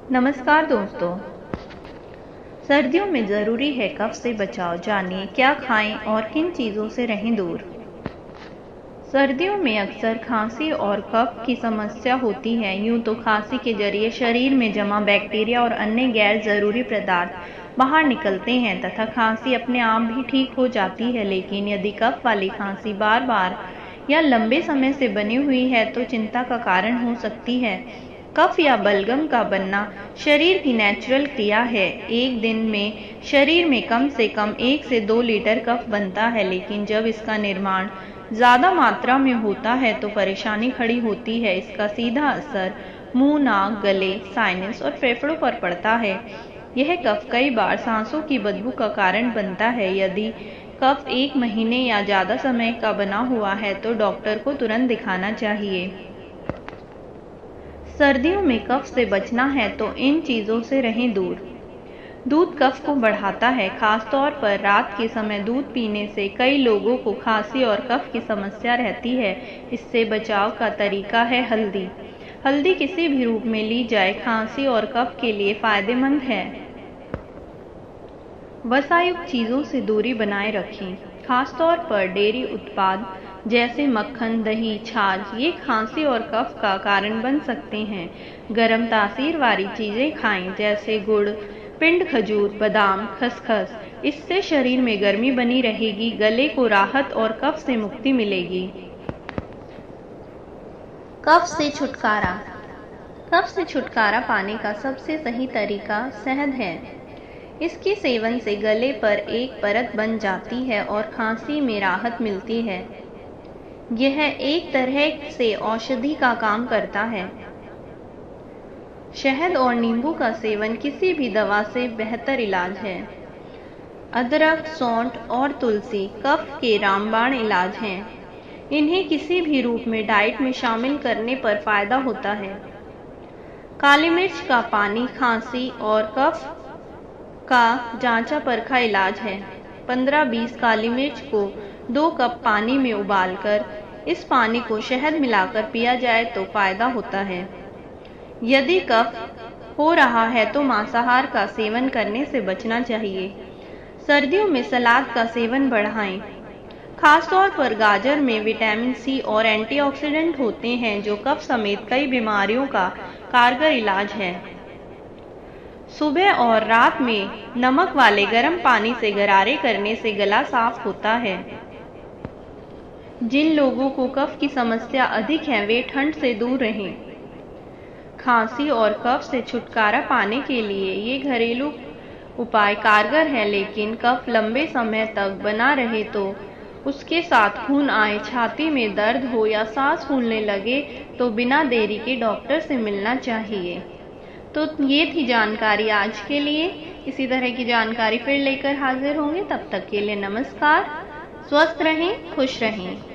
नमस्कार दोस्तों। सर्दियों में ज़रूरी है कफ से बचाव। जानिए क्या खाएं और किन चीज़ों से रहें दूर। सर्दियों में अक्सर खांसी और कफ की समस्या होती है। यूं तो खांसी के जरिए शरीर में जमा बैक्टीरिया और अन्य गैर ज़रूरी पदार्थ बाहर निकलते हैं तथा खांसी अपने आप भी ठीक हो जाती है। लेकिन यदि कफ वाली खांसी बार बार या लंबे समय से बनी हुई है तो चिंता का कारण हो सकती है। कफ या बलगम का बनना शरीर की नेचुरल क्रिया है। एक दिन में शरीर में कम से कम 1 से 2 लीटर कफ बनता है, लेकिन जब इसका निर्माण ज़्यादा मात्रा में होता है तो परेशानी खड़ी होती है। इसका सीधा असर मुंह, नाक, गले, साइनस और फेफड़ों पर पड़ता है। यह कफ कई बार सांसों की बदबू का कारण बनता है। यदि कफ 1 महीने या ज़्यादा समय का बना हुआ है तो डॉक्टर को तुरंत दिखाना चाहिए। सर्दियों में कफ से बचना है तो इन चीज़ों से रहें दूर। दूध कफ को बढ़ाता है। खासतौर पर रात के समय दूध पीने से कई लोगों को खांसी और कफ की समस्या रहती है। इससे बचाव का तरीका है हल्दी। हल्दी किसी भी रूप में ली जाए खांसी और कफ के लिए फायदेमंद है। वसायुक्त चीज़ों से दूरी बनाए रखें। खासतौर पर डेयरी उत्पाद जैसे मक्खन, दही, छाछ ये खांसी और कफ का कारण बन सकते हैं। गर्म तासीर वाली चीज़ें खाएं जैसे गुड़, पिंड खजूर, बादाम, खसखस। इससे शरीर में गर्मी बनी रहेगी, गले को राहत और कफ से मुक्ति मिलेगी। कफ से छुटकारा। कफ से छुटकारा पाने का सबसे सही तरीका शहद है। इसके सेवन से गले पर एक परत बन जाती है और खांसी में राहत मिलती है। यह एक तरह से औषधि का काम करता है। शहद और नींबू का सेवन किसी भी दवा से बेहतर इलाज है। अदरक, सौंठ और तुलसी कफ के रामबाण इलाज हैं। इन्हें किसी भी रूप में डाइट में शामिल करने पर फायदा होता है। काली मिर्च का पानी खांसी और कफ का जांचा परखा इलाज है। 15-20 काली मिर्च को 2 कप पानी में उबालकर इस पानी को शहद मिलाकर पिया जाए तो फायदा होता है। यदि कफ हो रहा है तो मांसाहार का सेवन करने से बचना चाहिए। सर्दियों में सलाद का सेवन बढ़ाएं। खासतौर पर गाजर में विटामिन सी और एंटीऑक्सीडेंट होते हैं जो कफ समेत कई बीमारियों का कारगर इलाज है। सुबह और रात में नमक वाले गर्म पानी से गरारे करने से गला साफ होता है। जिन लोगों को कफ की समस्या अधिक है वे ठंड से दूर रहें। खांसी और कफ से छुटकारा पाने के लिए ये घरेलू उपाय कारगर है, लेकिन कफ लंबे समय तक बना रहे तो उसके साथ खून आए, छाती में दर्द हो या सांस फूलने लगे तो बिना देरी के डॉक्टर से मिलना चाहिए। तो ये थी जानकारी आज के लिए। इसी तरह की जानकारी फिर लेकर हाजिर होंगे। तब तक के लिए नमस्कार। स्वस्थ रहें, खुश रहें।